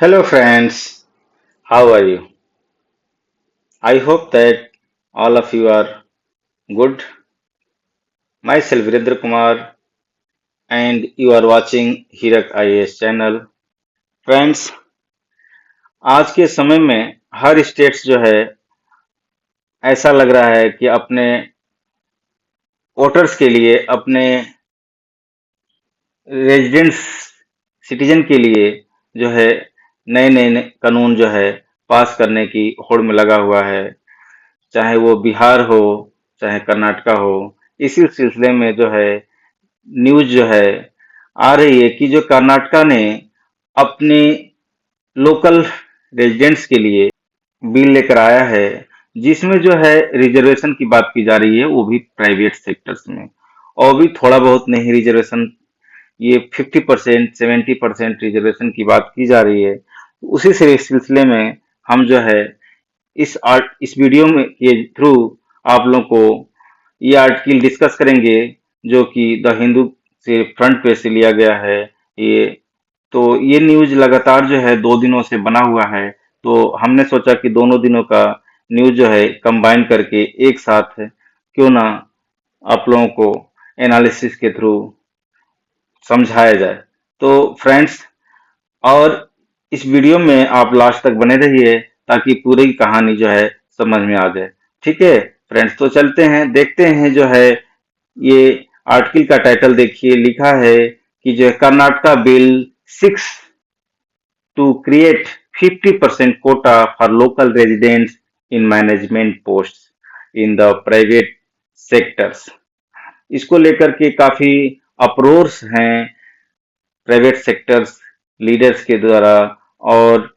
Hello, friends. How are you? I hope that all of you are good. Myself, Virendra Kumar, and you are watching Hirak IAS channel. Friends, आज के समय में हर states जो है ऐसा लग रहा है कि अपने वोटर्स के लिए, अपने रेजिडेंट्स, सिटीजन के लिए जो है नए नए कानून जो है पास करने की होड़ में लगा हुआ है। चाहे वो बिहार हो, चाहे कर्नाटका हो। इसी सिलसिले में जो है न्यूज जो है आ रही है कि जो कर्नाटका ने अपने लोकल रेजिडेंट्स के लिए बिल लेकर आया है, जिसमें जो है रिजर्वेशन की बात की जा रही है, वो भी प्राइवेट सेक्टर्स में। और भी थोड़ा बहुत नहीं रिजर्वेशन, ये 50% 70% रिजर्वेशन की बात की जा रही है। उसी से सिलसिले में हम जो है इस वीडियो में के थ्रू आप लोगों को ये आर्टिकल डिस्कस करेंगे, जो कि द हिंदू से फ्रंट पेज से लिया गया है। ये तो ये न्यूज लगातार जो है 2 दिनों से बना हुआ है, तो हमने सोचा कि दोनों दिनों का न्यूज जो है कंबाइन करके एक साथ क्यों ना आप लोगों को एनालिसिस के थ्रू समझाया जाए। तो फ्रेंड्स, और इस वीडियो में आप लास्ट तक बने रहिए ताकि पूरी कहानी जो है समझ में आ जाए। ठीक है फ्रेंड्स, तो चलते हैं, देखते हैं जो है ये आर्टिकल का टाइटल देखिए, लिखा है कि जो है Karnataka bill 6 to create 50% quota for local residents in management posts in the private sectors। इसको लेकर के काफी अप्रोर्स हैं प्राइवेट सेक्टर्स लीडर्स के द्वारा, और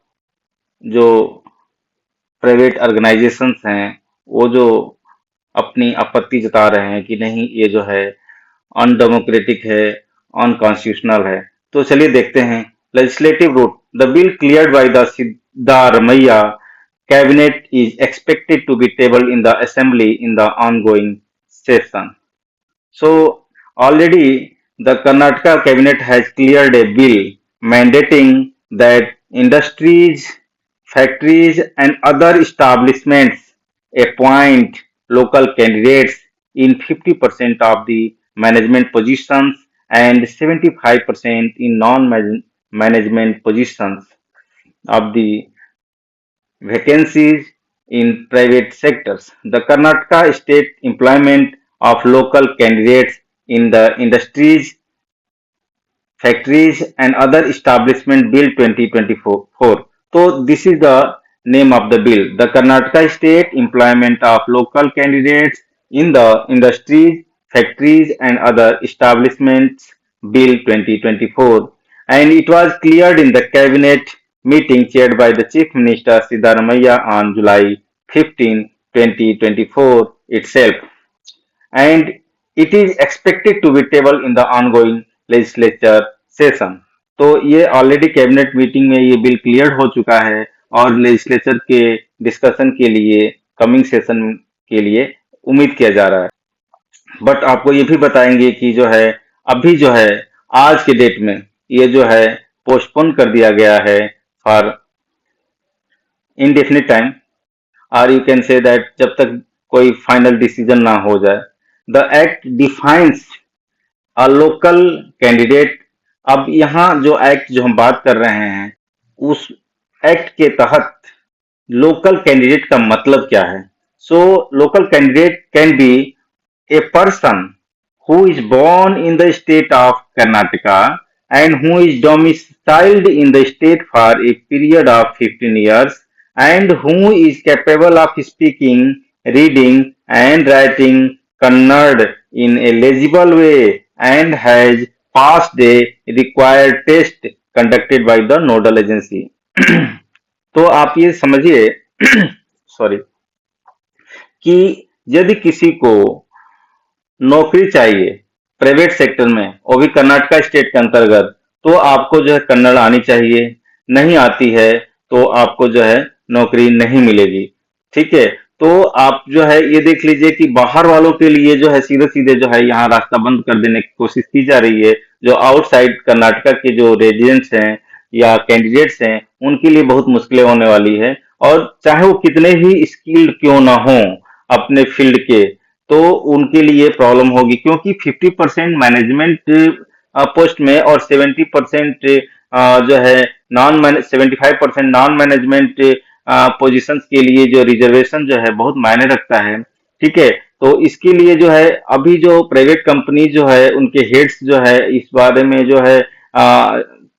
जो प्राइवेट ऑर्गेनाइजेशंस हैं वो जो अपनी आपत्ति जता रहे हैं कि नहीं, ये जो है अनडेमोक्रेटिक है, अनकॉन्स्टिट्यूशनल है। तो चलिए देखते हैं। Legislative route, the bill cleared by the Siddaramaiah cabinet is expected to be tabled in the assembly in the ongoing session. So already the Karnataka cabinet has cleared a bill mandating that industries, factories and other establishments appoint local candidates in 50% of the management positions and 75% in non-management positions of the vacancies in private sectors. The Karnataka state employment of local candidates in the industries, factories and other establishment bill 2024. So this is the name of the bill. The Karnataka state employment of local candidates in the industries, factories and other establishments bill 2024, and it was cleared in the cabinet meeting chaired by the Chief Minister Siddharamaiah on July 15, 2024 itself, and it is expected to be tabled in the ongoing legislature session। तो ये already cabinet meeting में ये bill clear हो चुका है और legislature के discussion के लिए, कमिंग सेशन के लिए उम्मीद किया जा रहा है। बट आपको ये भी बताएंगे कि जो है अभी जो है आज के डेट में ये जो है पोस्टपोन कर दिया गया है फॉर indefinite टाइम, और यू कैन से दैट जब तक कोई फाइनल डिसीजन ना हो जाए। The act defines a local candidate. अब यहाँ जो एक्ट जो हम बात कर रहे हैं, उस एक्ट के तहत लोकल कैंडिडेट का मतलब क्या है। So local candidate can be a person who is born in the state of Karnataka and who is domiciled in the state for a period of 15 years and who is capable of speaking, reading and writing Kannada in a legible way and has passed a required test conducted by the nodal agency। तो आप ये समझिए sorry, कि यदि किसी को नौकरी चाहिए प्राइवेट सेक्टर में, वो भी कर्नाटका स्टेट के अंतर्गत, तो आपको जो है कन्नड़ आनी चाहिए। नहीं आती है तो आपको जो है नौकरी नहीं मिलेगी। ठीक है, तो आप जो है ये देख लीजिए कि बाहर वालों के लिए जो है सीधे सीधे जो है यहाँ रास्ता बंद कर देने की कोशिश की जा रही है। जो आउटसाइड कर्नाटका के जो रेजिडेंट्स हैं या कैंडिडेट्स हैं, उनके लिए बहुत मुश्किलें होने वाली है। और चाहे वो कितने ही स्किल्ड क्यों ना हो अपने फील्ड के, तो उनके लिए प्रॉब्लम होगी, क्योंकि 50% मैनेजमेंट पोस्ट में और 70% जो है नॉन मैने 75% नॉन मैनेजमेंट पोजीशंस के लिए जो रिजर्वेशन जो है बहुत मायने रखता है। ठीक है, तो इसके लिए जो है अभी जो प्राइवेट कंपनी जो है उनके हेड्स जो है इस बारे में जो है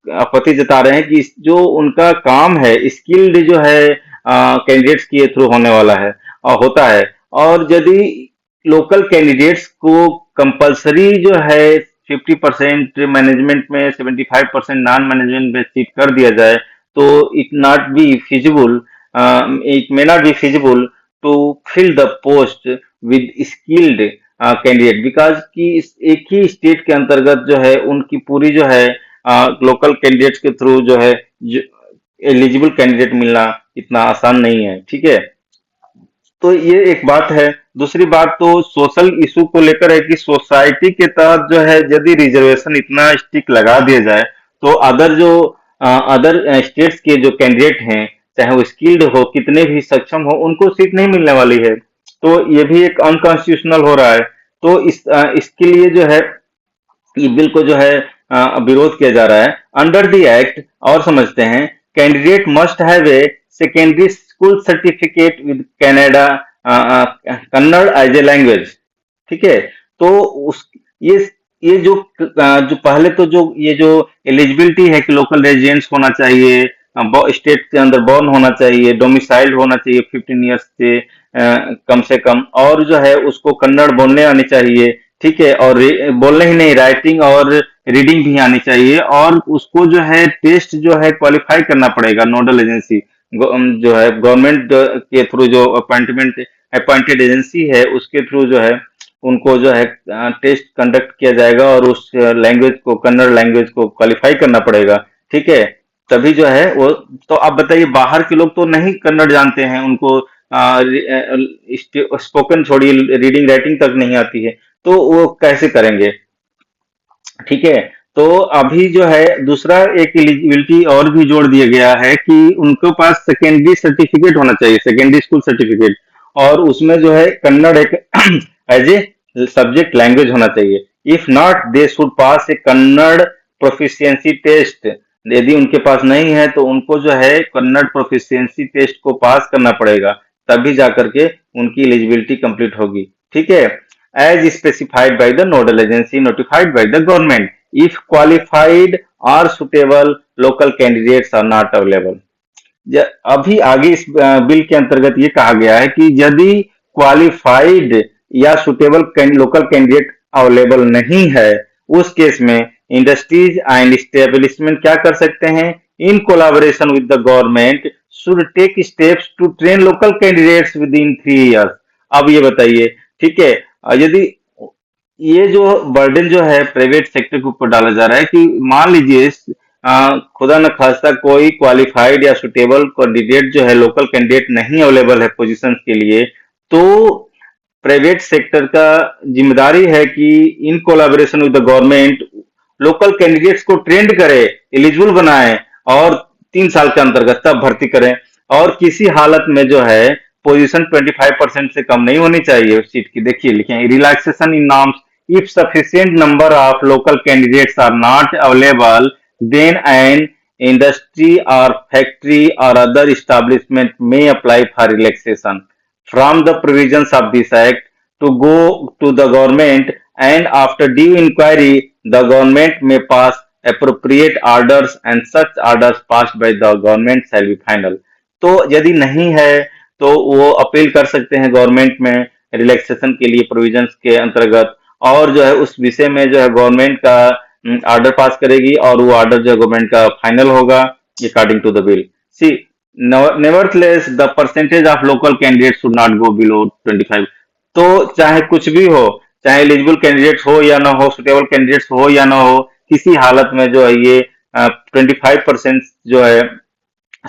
आपत्ति जता रहे हैं कि जो उनका काम है स्किल्ड जो है कैंडिडेट्स के थ्रू होने वाला है और होता है। और यदि लोकल कैंडिडेट्स को कंपलसरी जो है 50% मैनेजमेंट में 75% नॉन मैनेजमेंट में सीट कर दिया जाए, तो it may not be feasible to fill the post with skilled candidate, because कि एक ही स्टेट के अंतर्गत जो है उनकी पूरी जो है लोकल कैंडिडेट्स के थ्रू जो है एलिजिबल कैंडिडेट मिलना इतना आसान नहीं है। ठीक है, तो ये एक बात है। दूसरी बात तो सोशल इशू को लेकर है कि सोसाइटी के तहत जो है यदि रिजर्वेशन इतना स्टिक लगा दिया जाए, तो अदर स्टेट्स के जो कैंडिडेट हैं, चाहे वो स्किल्ड हो कितने भी सक्षम हो, उनको सीट नहीं मिलने वाली है। तो ये भी एक अनकॉन्स्टिट्यूशनल हो रहा है। तो इसके लिए जो है ये बिल को जो है विरोध किया जा रहा है। अंडर द एक्ट और समझते हैं, candidate must have a secondary school certificate with Kannada Kannada as a language. ठीक है, तो उस ये जो पहले तो जो ये जो एलिजिबिलिटी है कि लोकल रेजिडेंट्स होना चाहिए, स्टेट के अंदर बॉर्न होना चाहिए, डोमिसाइल्ड होना चाहिए 15 ईयर्स से कम से कम, और जो है उसको कन्नड़ बोलने आनी चाहिए। ठीक है, और बोलने ही नहीं, राइटिंग और रीडिंग भी आनी चाहिए, और उसको जो है टेस्ट जो है क्वालिफाई करना पड़ेगा नोडल एजेंसी जो है गवर्नमेंट के थ्रू, जो अपॉइंटेड एजेंसी है उसके थ्रू जो है उनको जो है टेस्ट कंडक्ट किया जाएगा और उस लैंग्वेज को, कन्नड़ लैंग्वेज को क्वालिफाई करना पड़ेगा। ठीक है, तभी जो है वो। तो आप बताइए, बाहर के लोग तो नहीं कन्नड़ जानते हैं, उनको स्पोकन छोड़िए रीडिंग राइटिंग तक नहीं आती है, तो वो कैसे करेंगे। ठीक है, तो अभी जो है दूसरा एक एलिजिबिलिटी और भी जोड़ दिया गया है कि उनके पास सेकेंडरी सर्टिफिकेट होना चाहिए, सेकेंडरी स्कूल सर्टिफिकेट, और उसमें जो है कन्नड़ एक एज ए सब्जेक्ट लैंग्वेज होना चाहिए। If not they should pass a Kannada proficiency test. यदि उनके पास नहीं है तो उनको जो है कन्नड़ प्रोफिशिएंसी टेस्ट को पास करना पड़ेगा, तभी जाकर के उनकी एलिजिबिलिटी कंप्लीट होगी। ठीक है, as specified by the nodal agency notified by the government, if qualified or suitable local candidates are not available। अभी आगे इस बिल के अंतर्गत ये कहा गया है कि यदि क्वालिफाइड या सुटेबल लोकल कैंडिडेट अवेलेबल नहीं है, उस केस में इंडस्ट्रीज एंड एस्टेब्लिशमेंट क्या कर सकते हैं, in collaboration with the government should take steps to train local candidates with in 3 years. अब ये बताइए, ठीक है, यदि ये जो बर्डन जो है प्राइवेट सेक्टर के ऊपर डाला जा रहा है कि मान लीजिए खुदा न खास्ता कोई क्वालिफाइड या सुटेबल कैंडिडेट जो है, लोकल कैंडिडेट नहीं अवेलेबल है पोजीशंस के लिए, तो प्राइवेट सेक्टर का जिम्मेदारी है कि इन collaboration with the government local candidates को ट्रेंड करे, एलिजिबल बनाए, और 3 साल के अंतर्गत तब भर्ती करें। और किसी हालत में जो है पोजीशन 25% से कम नहीं होनी चाहिए उस सीट की। देखिए लिखे, relaxation in norms, if sufficient number of local candidates are not available, then an industry or factory or other establishment may apply for relaxation from the provisions of this act to go to the government, and after due inquiry the government may pass appropriate orders, and such orders passed by the government shall be final। तो यदि नहीं है तो वो appeal कर सकते हैं government में रिलैक्सेशन के लिए प्रोविजंस के अंतर्गत, और जो है उस विषय में जो है गवर्नमेंट का ऑर्डर पास करेगी, और वो ऑर्डर जो गवर्नमेंट का फाइनल होगा according to the bill. See, nevertheless the percentage of local candidate should not go below 25। तो चाहे कुछ भी हो, चाहे एलिजिबल कैंडिडेट्स हो या ना हो, सुटेबल कैंडिडेट्स हो या ना हो, किसी हालत में जो है ये 25% जो है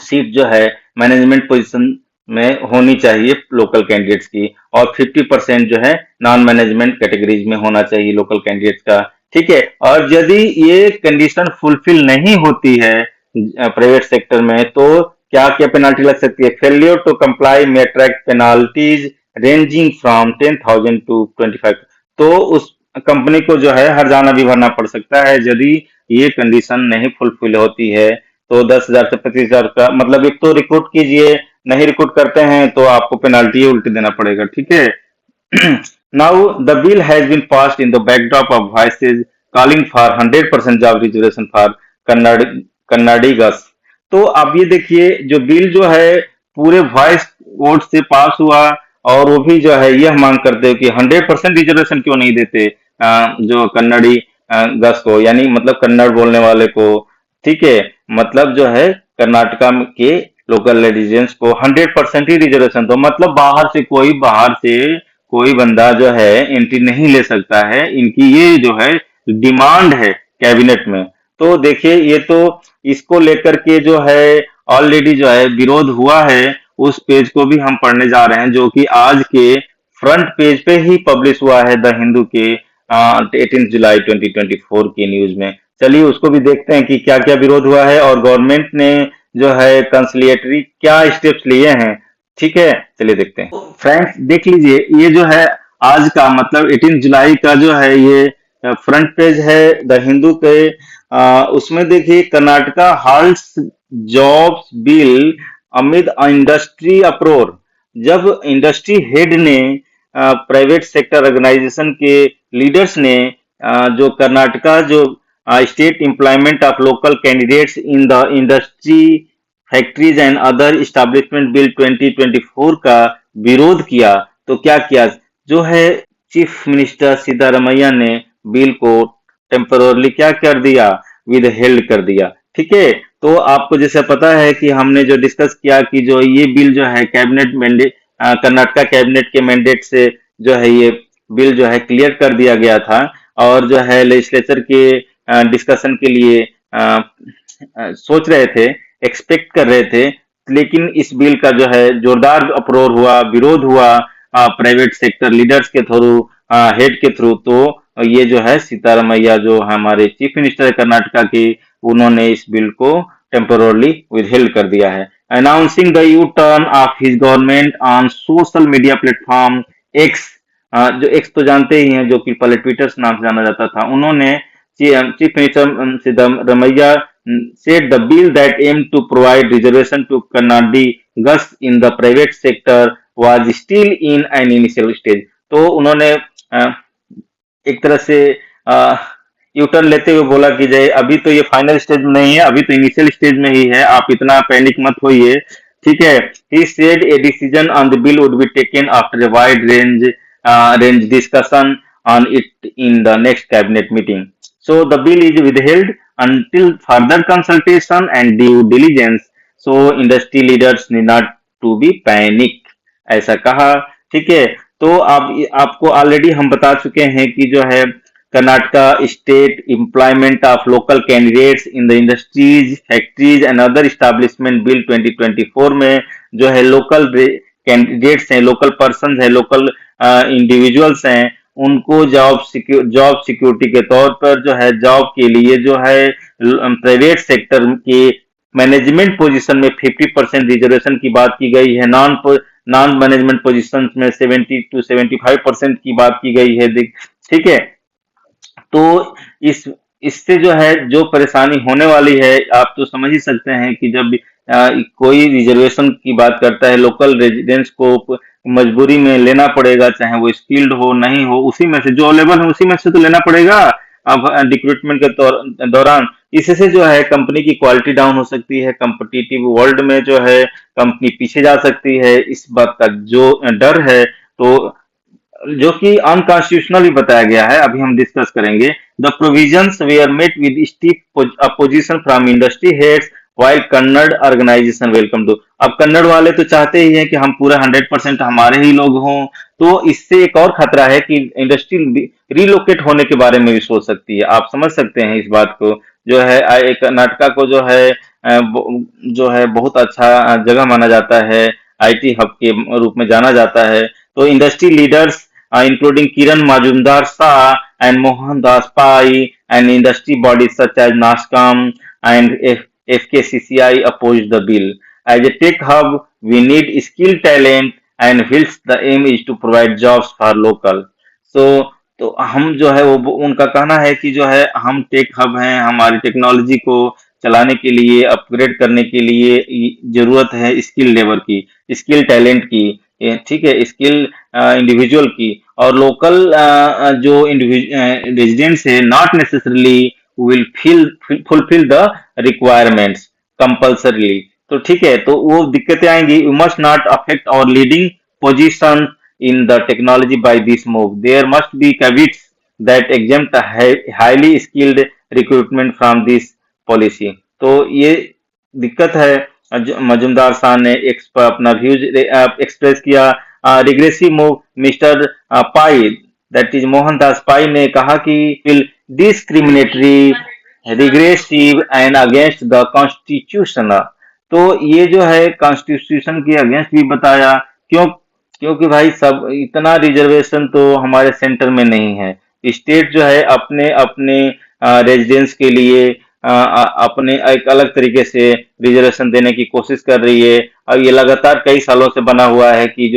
सीट जो है मैनेजमेंट पोजीशन में होनी चाहिए लोकल कैंडिडेट्स की, और 50% जो है नॉन मैनेजमेंट कैटेगरीज में होना चाहिए लोकल कैंडिडेट्स का। ठीक है, और यदि ये कंडीशन फुलफिल नहीं होती है, प्राइवेट सेक्टर में, तो क्या क्या पेनाल्टी लग सकती है? Failure to comply may attract penalties ranging from 10,000 to 25। तो उस कंपनी को जो है हर्जाना भी भरना पड़ सकता है यदि ये कंडीशन नहीं फुलफिल होती है। तो 10,000 से 25,000 का मतलब, एक तो रिक्रूट कीजिए, नहीं रिक्रूट करते हैं तो आपको पेनाल्टी उल्टी देना पड़ेगा, ठीक है। Now, the bill has been passed in the backdrop of voices calling for 100% job reservation for Kannadigas। तो आप ये देखिए, जो बिल जो है पूरे वॉइस वोट से पास हुआ, और वो भी जो है यह मांग करते हैं कि 100% रिजर्वेशन क्यों नहीं देते जो कन्नड़ी गस को, यानी मतलब कन्नड़ बोलने वाले को, ठीक है। मतलब जो है कर्नाटका के लोकल रेजिडेंट्स को 100% ही रिजर्वेशन दो, मतलब बाहर से कोई बंदा जो है एंट्री नहीं ले सकता है, इनकी ये जो है डिमांड है कैबिनेट में। तो देखिए, ये तो इसको लेकर के जो है ऑलरेडी जो है विरोध हुआ है, उस पेज को भी हम पढ़ने जा रहे हैं, जो कि आज के फ्रंट पेज पे ही पब्लिश हुआ है द हिंदू के 18 जुलाई 2024 की न्यूज में। चलिए उसको भी देखते हैं कि क्या क्या विरोध हुआ है और गवर्नमेंट ने जो है कंसिलिएटरी क्या स्टेप्स लिए हैं, ठीक है। चलिए देखते हैं। फ्रेंड्स देख लीजिए, ये जो है आज का मतलब 18 जुलाई का जो है ये फ्रंट पेज है द हिंदू के। उसमें देखिए, Karnataka halts jobs bill amid industry uproar. जब इंडस्ट्री हेड ने, प्राइवेट सेक्टर ऑर्गेनाइजेशन के लीडर्स ने जो कर्नाटका जो state employment of local candidates in the industry factories and other establishment bill 2024 का विरोध किया, तो क्या किया, जो है चीफ मिनिस्टर सिद्धारमैया ने बिल को टेम्पररली क्या कर दिया, विद हेल्ड कर दिया, ठीक है। तो आपको जैसे पता है कि हमने जो डिस्कस किया कि जो ये बिल जो है कैबिनेट मैंडेट, कर्नाटका कैबिनेट के मैंडेट से जो है ये बिल जो है क्लियर कर दिया गया था, और जो है लेजिस्लेचर के डिस्कशन के लिए सोच रहे थे, एक्सपेक्ट कर रहे थे। लेकिन इस बिल का जो है जोरदार अप्रोर हुआ, विरोध हुआ प्राइवेट सेक्टर लीडर्स के थ्रू, हेड के थ्रू। तो ये जो है सीतारमैया जो हमारे चीफ मिनिस्टर है कर्नाटका की, उन्होंने इस बिल को टेम्पोरली विदहेल्ड कर दिया है। Announcing the U turn off his government on social media platform x, जो एक्स तो जानते ही हैं, जो कि पहले ट्विटर नाम से जाना जाता था, उन्होंने chief minister Siddaramaiah said the bill that aimed to provide reservation to Kannadigas in the private sector was still in an initial stage। तो उन्होंने एक तरह से यू टर्न लेते हुए बोला कि जय अभी तो ये फाइनल स्टेज में नहीं है, अभी तो इनिशियल स्टेज में ही है, आप इतना पैनिक मत होइए, ठीक है। He said a decision on the bill would be taken after a wide range discussion on it in the next cabinet meeting। So the bill is withheld until further consultation and due diligence, so industry leaders need not to be panic, ऐसा कहा, ठीक है। तो आपको already हम बता चुके हैं कि जो है Karnataka state employment of local candidates in the industries factories and other establishment bill 2024 में जो है लोकल कैंडिडेट्स हैं, लोकल पर्सन है, लोकल इंडिविजुअल्स हैं, उनको जॉब सिक्योरिटी के तौर पर जो है जॉब के लिए जो है प्राइवेट सेक्टर के मैनेजमेंट पोजीशन में 50% रिजर्वेशन की बात की गई है, नॉन मैनेजमेंट पोजीशन में 70 to 75% की बात की गई है, ठीक है। तो इससे जो है जो परेशानी होने वाली है, आप तो समझ ही सकते हैं कि जब कोई रिजर्वेशन की बात करता है, लोकल रेजिडेंट्स को मजबूरी में लेना पड़ेगा, चाहे वो स्किल्ड हो नहीं हो, उसी में से जो अवेलेबल है उसी में से तो लेना पड़ेगा अब रिक्रूटमेंट के दौरान। इससे जो है कंपनी की क्वालिटी डाउन हो सकती है, कॉम्पिटिटिव वर्ल्ड में जो है कंपनी पीछे जा सकती है, इस बात का जो डर है, तो जो कि अनकॉन्स्टिट्यूशनल भी बताया गया है, अभी हम डिस्कस करेंगे। The provisions were met with stiff opposition from industry heads while Kannada organisation welcome to. अब कन्नड़ वाले तो चाहते ही हैं कि हम पूरा 100% हमारे ही लोग हों, तो इससे एक और खतरा है कि इंडस्ट्री रिलोकेट होने के बारे में भी सोच सकती है। आप समझ सकते हैं इस बात को, जो है कर्नाटका को जो है बहुत अच्छा जगह माना जाता है, आईटी हब के रूप में जाना जाता है। तो industry leaders including Kiran Majumdar Shah and Mohan Das Pai and industry bodies such as NASCOM and FKCCI opposed the bill. As a tech hub, we need skilled talent, and whilst the aim is to provide jobs for local. So तो हम जो है वो उनका कहना है कि जो है हम टेक हब हैं, हमारी टेक्नोलॉजी को चलाने के लिए, अपग्रेड करने के लिए जरूरत है स्किल लेबर की, स्किल टैलेंट की, ठीक है, स्किल इंडिविजुअल की, और लोकल जो रेजिडेंट्स है not necessarily will fulfil the requirements compulsorily. तो ठीक है, तो वो दिक्कतें आएंगी। You must not affect our leading position in the technology by this move. There must be caveats that exempt highly skilled recruitment from this policy. तो ये दिक्कत है। मजुमदार शाह ने अपना व्यूज एक्सप्रेस किया। Regressive move mister Pai, that is Mohandas Pai, ने कहा कि will discriminatory, regressive and against the constitution. तो ये जो है कॉन्स्टिट्यूशन के अगेंस्ट भी बताया। क्योंकि भाई सब इतना रिजर्वेशन तो हमारे सेंटर में नहीं है। स्टेट जो है अपने अपने रेजिडेंस के लिए अपने एक अलग तरीके से रिजर्वेशन देने की कोशिश कर रही है। और ये लगातार कई सालों से बना हुआ है कि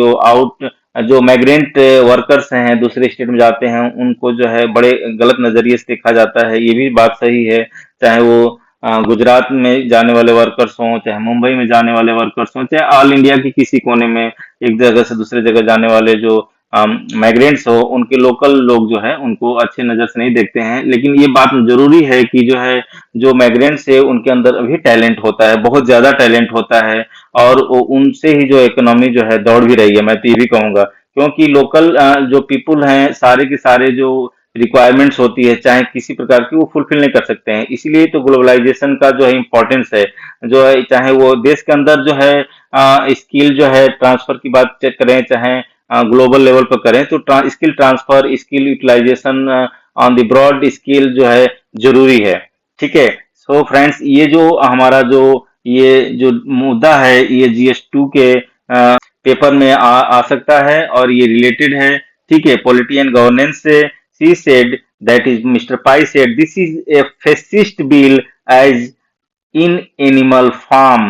जो माइग्रेंट वर्कर्स हैं दूसरे स्टेट में जाते हैं, उनको जो है बड़े गलत नजरिए से देखा जाता है। ये भी बात सही है, चाहे वो गुजरात में जाने वाले वर्कर्स हों, चाहे मुंबई में जाने वाले वर्कर्स हों, चाहे ऑल इंडिया की किसी कोने में एक जगह से दूसरे जगह जाने वाले जो माइग्रेंट्स हो, उनके लोकल लोग जो है उनको अच्छे नजर से नहीं देखते हैं। लेकिन ये बात जरूरी है कि जो है जो माइग्रेंट्स है उनके अंदर अभी टैलेंट होता है, बहुत ज्यादा टैलेंट होता है, और उनसे ही जो इकोनॉमी जो है दौड़ भी रही है, मैं तो ये भी कहूंगा। क्योंकि लोकल जो पीपुल हैं सारे के सारे जो रिक्वायरमेंट्स होती है चाहे किसी प्रकार की, वो फुलफिल नहीं कर सकते हैं। इसीलिए तो ग्लोबलाइजेशन का जो है इम्पोर्टेंस है, जो है चाहे वो देश के अंदर जो है स्किल जो है ट्रांसफर की बात चेक करें, चाहे ग्लोबल लेवल पर करें, तो skill transfer, skill utilisation on the broad skill जो है जरूरी है। ठीक है। सो फ्रेंड्स, ये जो हमारा ये जो मुद्दा है ये GS2 के पेपर में आ सकता है, और ये रिलेटेड है। ठीक है, पॉलिटी एंड गवर्नेंस से। She said, that is, Mr. Pai said, this is a fascist bill as in animal farm.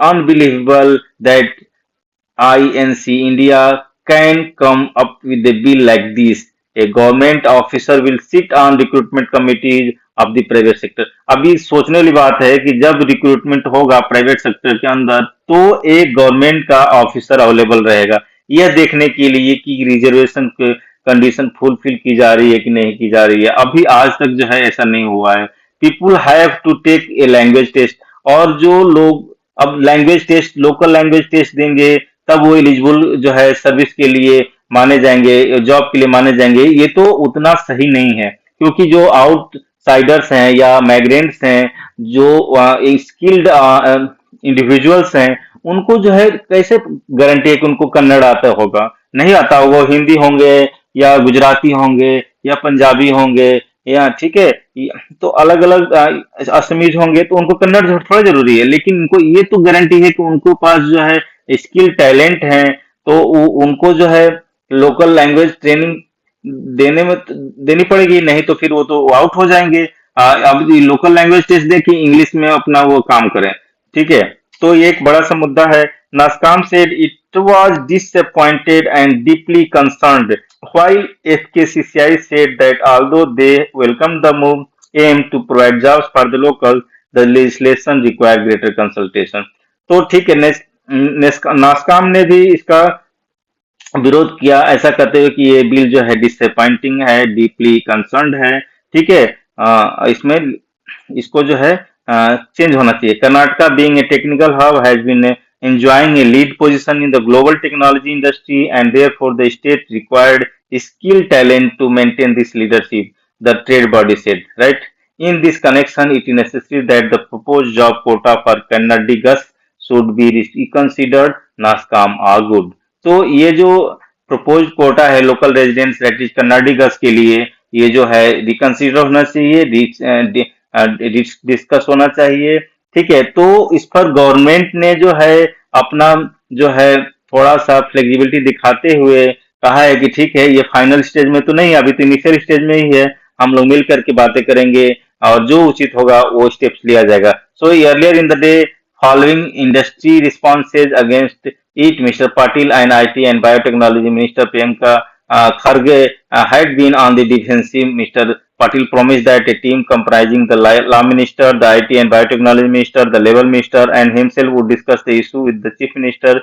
Unbelievable that INC India can come up with a bill like this. A government officer will sit on recruitment committees of the private sector. अभी सोचने वाली बात है कि जब recruitment होगा private sector के अंदर, तो एक गवर्नमेंट का ऑफिसर अवेलेबल रहेगा यह देखने के लिए कि रिजर्वेशन कंडीशन फुलफिल की जा रही है कि नहीं की जा रही है। अभी आज तक जो है ऐसा नहीं हुआ है। People have to take a language test, और जो लोग अब language test, local language test देंगे, तब वो एलिजिबल जो है सर्विस के लिए माने जाएंगे, जॉब के लिए माने जाएंगे। ये तो उतना सही नहीं है, क्योंकि जो आउटसाइडर्स हैं या माइग्रेंट्स हैं, जो स्किल्ड इंडिविजुअल्स हैं, उनको जो है कैसे गारंटी है कि उनको कन्नड़ आता होगा? नहीं आता होगा। हिंदी होंगे या गुजराती होंगे या पंजाबी होंगे, या ठीक है, तो अलग अलग असमीज होंगे, तो उनको कन्नड़ थोड़ा जरूरी है। लेकिन उनको ये तो गारंटी है कि उनको पास जो है स्किल टैलेंट है, तो उनको जो है लोकल लैंग्वेज ट्रेनिंग देनी पड़ेगी, नहीं तो फिर वो तो आउट हो जाएंगे। अब लोकल लैंग्वेज टेस्ट दे कि इंग्लिश में अपना वो काम करें। ठीक है, तो ये एक बड़ा सा मुद्दा है। नास्काम said it was disappointed and deeply concerned, while FKCCI said that although they welcomed the move aimed to provide jobs for the locals, the legislation required greater consultation. तो ठीक है, नास्काम ने भी इसका विरोध किया, ऐसा कहते हुए कि ये बिल जो है डिसअपॉइंटिंग है, डीपली कंसर्न्ड है। ठीक है, इसमें इसको जो है चेंज होना चाहिए। Karnataka being a technical hub has been enjoying a lead position in the global technology industry, and therefore the state required skilled talent to maintain this leadership, the trade body said, right? In this connection, it is necessary that the proposed job quota for Kannadigas should be reconsidered, नास्काम argued. तो ये जो propose Kota है local residents that is कर्नाडिगस के लिए, ये जो है reconsider होना चाहिए, डिस्कस होना चाहिए। ठीक है, तो इस पर गवर्नमेंट ने जो है अपना जो है थोड़ा सा फ्लेक्सिबिलिटी दिखाते हुए कहा है कि ठीक है, ये फाइनल स्टेज में तो नहीं, अभी तो इनिशियल स्टेज में ही है, हम लोग मिल करके बातें करेंगे, और जो उचित होगा वो स्टेप्स लिया जाएगा। So earlier in the day following industry responses against it, Mr. Patil and IT and Biotechnology Minister Priyanka Kharge had been on the defensive. Mr. Patil promised that a team comprising the Law Minister, the IT and Biotechnology Minister, the Labour Minister, and himself would discuss the issue with the Chief Minister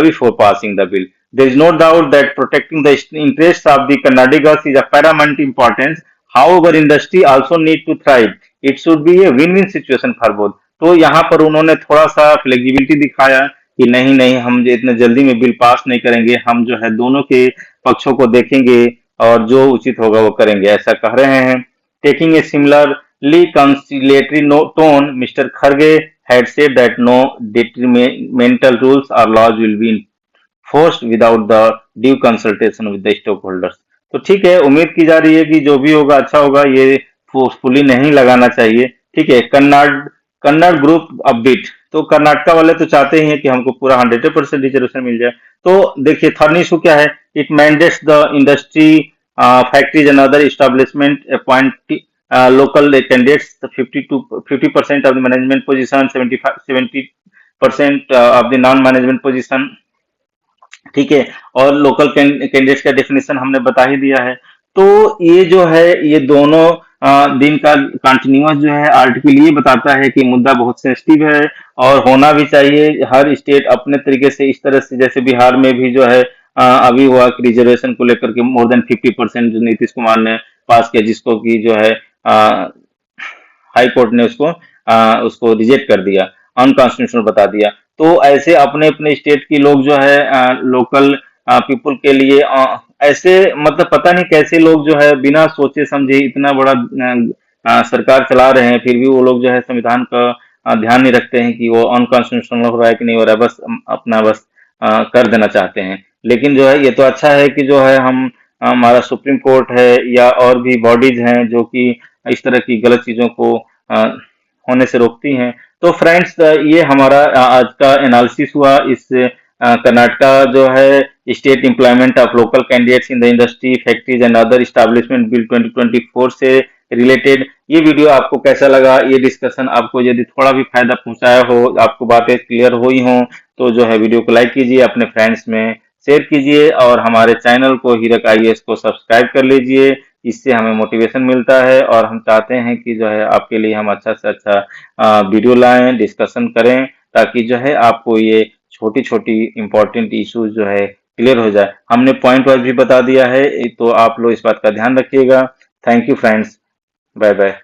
before passing the bill. There is no doubt that protecting the interests of the Karnataka is of paramount importance. However, industry also need to thrive. It should be a win-win situation for both. तो यहाँ पर उन्होंने थोड़ा सा flexibility दिखाया कि नहीं नहीं हम इतने जल्दी में बिल पास नहीं करेंगे, हम जो है दोनों के पक्षों को देखेंगे और जो उचित होगा वो करेंगे, ऐसा कह रहे हैं। Taking a similarly conciliatory tone, mister Kharge had said that no detrimental rules or laws will be enforced without the due consultation with the stakeholders. तो ठीक है, उम्मीद की जा रही है कि जो भी होगा अच्छा होगा, ये फोर्सफुली नहीं लगाना चाहिए। ठीक है, कन्नड़ ग्रुप अपडेट, तो कर्नाटका वाले तो चाहते ही हैं कि हमको पूरा 100% रिजर्वेशन मिल जाए। तो देखिए थर्ड इशू क्या है, it mandates the industry factories and other establishment appoint local candidates 50% of the management position, 70% of the non management position. ठीक है, और लोकल कैंडिडेट्स का डेफिनेशन हमने बता ही दिया है। तो ये जो है ये दोनों दिन का कंटिन्यूअस जो है आर्टिकल ये बताता है कि मुद्दा बहुत सेंसिटिव है और होना भी चाहिए। हर स्टेट अपने तरीके से इस तरह से, जैसे बिहार में भी जो है अभी हुआ कि रिजर्वेशन को लेकर के मोर देन 50% जो नीतीश कुमार ने पास किया, जिसको कि जो है हाई कोर्ट ने उसको रिजेक्ट कर दिया, अनकॉन्स्टिट्यूशनल बता दिया। तो ऐसे अपने अपने स्टेट के लोग जो है लोकल पीपुल के लिए ऐसे मतलब पता नहीं कैसे लोग जो है बिना सोचे समझे इतना बड़ा सरकार चला रहे हैं, फिर भी वो लोग जो है संविधान का ध्यान नहीं रखते हैं कि वो अनकॉन्स्टिट्यूशनल हो रहा है कि नहीं हो रहा है, बस अपना बस कर देना चाहते हैं। लेकिन जो है ये तो अच्छा है कि जो है हमारा सुप्रीम कोर्ट है या और भी बॉडीज हैं जो कि इस तरह की गलत चीजों को होने से रोकती हैं। तो फ्रेंड्स ये हमारा आज का एनालिसिस हुआ इस कर्नाटका जो है state employment of local candidates in the industry factories and other establishment bill 2024 से रिलेटेड। ये वीडियो आपको कैसा लगा, ये डिस्कशन आपको यदि थोड़ा भी फायदा पहुंचाया हो, आपको बातें क्लियर हुई हो, तो जो है वीडियो को लाइक कीजिए, अपने फ्रेंड्स में शेयर कीजिए और हमारे चैनल को हीरक IAS को सब्सक्राइब कर लीजिए। इससे हमें मोटिवेशन मिलता है और हम चाहते हैं कि जो है आपके लिए हम अच्छा से अच्छा वीडियो लाएं, डिस्कशन करें, ताकि जो है आपको ये छोटी छोटी इंपॉर्टेंट इश्यूज जो है क्लियर हो जाए। हमने पॉइंट वाइज भी बता दिया है, तो आप लोग इस बात का ध्यान रखिएगा। Thank you friends, bye bye.